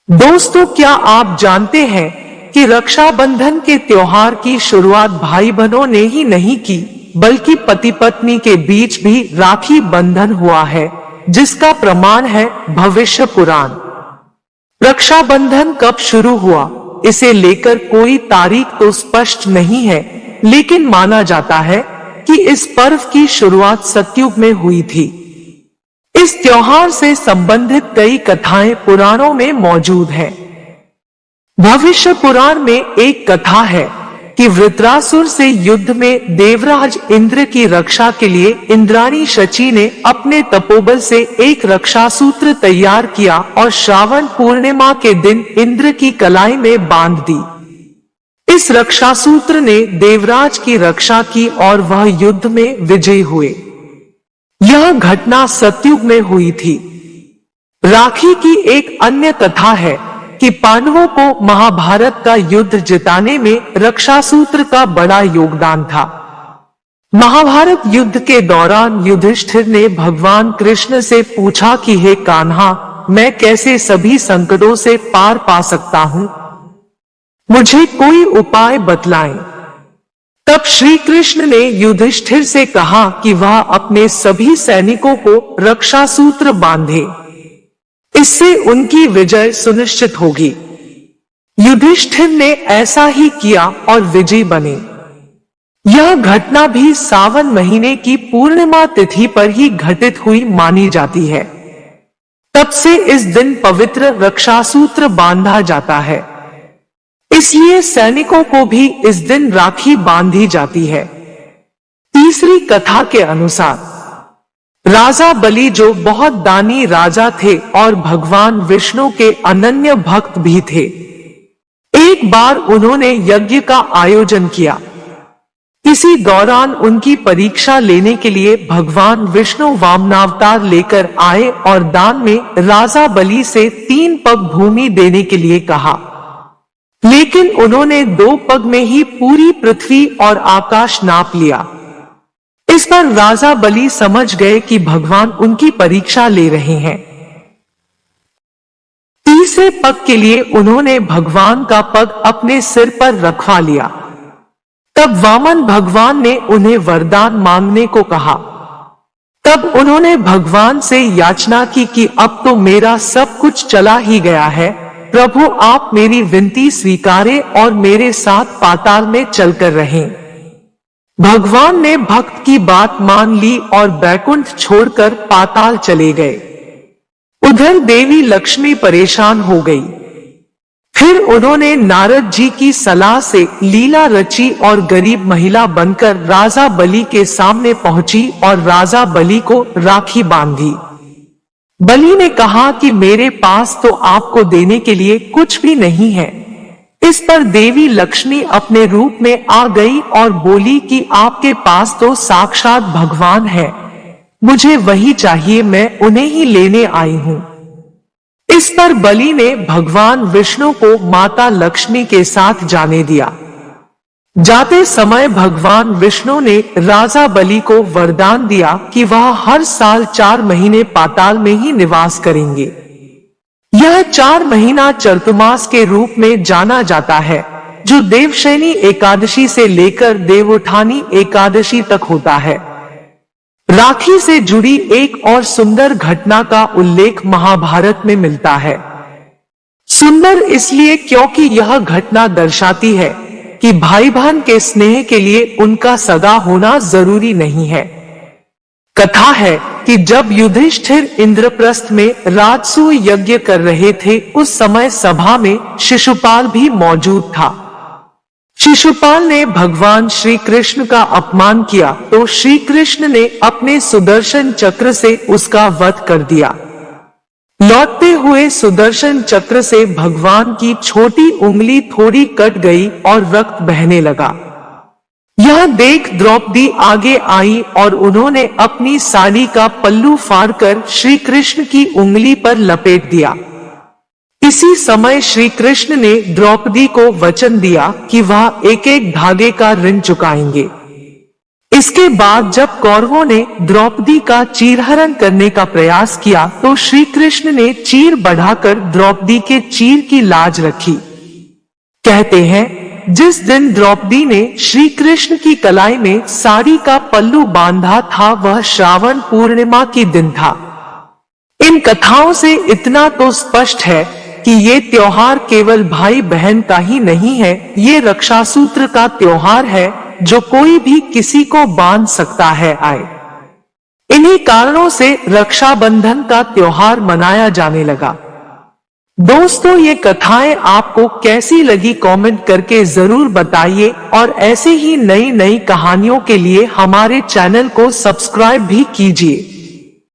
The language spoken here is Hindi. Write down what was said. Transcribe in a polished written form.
दोस्तों, क्या आप जानते हैं कि रक्षाबंधन के त्योहार की शुरुआत भाई बहनों ने ही नहीं की, बल्कि पति पत्नी के बीच भी राखी बंधन हुआ है, जिसका प्रमाण है भविष्य पुराण। रक्षाबंधन कब शुरू हुआ, इसे लेकर कोई तारीख तो स्पष्ट नहीं है, लेकिन माना जाता है कि इस पर्व की शुरुआत सतयुग में हुई थी। इस त्योहार से संबंधित कई कथाएं पुराणों में मौजूद हैं। भविष्य पुराण में एक कथा है कि वृत्रासुर से युद्ध में देवराज इंद्र की रक्षा के लिए इंद्राणी शची ने अपने तपोबल से एक रक्षासूत्र तैयार किया और श्रावण पूर्णिमा के दिन इंद्र की कलाई में बांध दी। इस रक्षासूत्र ने देवराज की रक्षा की और वह युद्ध में विजयी हुए। यह घटना सतयुग में हुई थी। राखी की एक अन्य कथा है कि पांडवों को महाभारत का युद्ध जिताने में रक्षासूत्र का बड़ा योगदान था। महाभारत युद्ध के दौरान युधिष्ठिर ने भगवान कृष्ण से पूछा कि हे कान्हा, मैं कैसे सभी संकटों से पार पा सकता हूँ? मुझे कोई उपाय बतलाएं। तब श्री कृष्ण ने युधिष्ठिर से कहा कि वह अपने सभी सैनिकों को रक्षासूत्र बांधे, इससे उनकी विजय सुनिश्चित होगी। युधिष्ठिर ने ऐसा ही किया और विजयी बने। यह घटना भी सावन महीने की पूर्णिमा तिथि पर ही घटित हुई मानी जाती है। तब से इस दिन पवित्र रक्षासूत्र बांधा जाता है, इसलिए सैनिकों को भी इस दिन राखी बांधी जाती है। तीसरी कथा के अनुसार राजा बलि, जो बहुत दानी राजा थे और भगवान विष्णु के अनन्य भक्त भी थे, एक बार उन्होंने यज्ञ का आयोजन किया। इसी दौरान उनकी परीक्षा लेने के लिए भगवान विष्णु वामनावतार लेकर आए और दान में राजा बलि से 3 पग भूमि देने के लिए कहा, लेकिन उन्होंने 2 पग में ही पूरी पृथ्वी और आकाश नाप लिया। इस पर राजा बलि समझ गए कि भगवान उनकी परीक्षा ले रहे हैं। तीसरे पग के लिए उन्होंने भगवान का पग अपने सिर पर रखवा लिया। तब वामन भगवान ने उन्हें वरदान मांगने को कहा। तब उन्होंने भगवान से याचना की कि अब तो मेरा सब कुछ चला ही गया है, प्रभु आप मेरी विनती स्वीकारें और मेरे साथ पाताल में चलकर रहें। भगवान ने भक्त की बात मान ली और बैकुंठ छोड़कर पाताल चले गए। उधर देवी लक्ष्मी परेशान हो गई। फिर उन्होंने नारद जी की सलाह से लीला रची और गरीब महिला बनकर राजा बलि के सामने पहुंची और राजा बलि को राखी बांधी। बलि ने कहा कि मेरे पास तो आपको देने के लिए कुछ भी नहीं है। इस पर देवी लक्ष्मी अपने रूप में आ गई और बोली कि आपके पास तो साक्षात भगवान है, मुझे वही चाहिए, मैं उन्हें ही लेने आई हूँ। इस पर बलि ने भगवान विष्णु को माता लक्ष्मी के साथ जाने दिया। जाते समय भगवान विष्णु ने राजा बलि को वरदान दिया कि वह हर साल 4 महीने पाताल में ही निवास करेंगे। यह 4 महीना चतुर्मास के रूप में जाना जाता है, जो देवशयनी एकादशी से लेकर देवउठानी एकादशी तक होता है। राखी से जुड़ी एक और सुंदर घटना का उल्लेख महाभारत में मिलता है। सुंदर इसलिए क्योंकि यह घटना दर्शाती है कि भाई बहन के स्नेह के लिए उनका सगा होना जरूरी नहीं है। कथा है कि जब युधिष्ठिर इंद्रप्रस्थ में राजसूय यज्ञ कर रहे थे, उस समय सभा में शिशुपाल भी मौजूद था। शिशुपाल ने भगवान श्री कृष्ण का अपमान किया तो श्री कृष्ण ने अपने सुदर्शन चक्र से उसका वध कर दिया। लौटते हुए सुदर्शन चक्र से भगवान की छोटी उंगली थोड़ी कट गई और रक्त बहने लगा। यह देख द्रौपदी आगे आई और उन्होंने अपनी साड़ी का पल्लू फाड़कर श्री कृष्ण की उंगली पर लपेट दिया। इसी समय श्री कृष्ण ने द्रौपदी को वचन दिया कि वह एक एक धागे का ऋण चुकाएंगे। इसके बाद जब कौरवों ने द्रौपदी का चीरहरण करने का प्रयास किया तो श्री कृष्ण ने चीर बढ़ाकर द्रौपदी के चीर की लाज रखी। कहते हैं जिस दिन द्रौपदी ने श्री कृष्ण की कलाई में साड़ी का पल्लू बांधा था वह श्रावण पूर्णिमा की दिन था। इन कथाओं से इतना तो स्पष्ट है कि ये त्योहार केवल भाई बहन का ही नहीं है, ये रक्षासूत्र का त्योहार है जो कोई भी किसी को बांध सकता है। इन्हीं कारणों से रक्षाबंधन का त्योहार मनाया जाने लगा। दोस्तों, ये कथाएं आपको कैसी लगी कमेंट करके जरूर बताइए और ऐसे ही नई नई कहानियों के लिए हमारे चैनल को सब्सक्राइब भी कीजिए।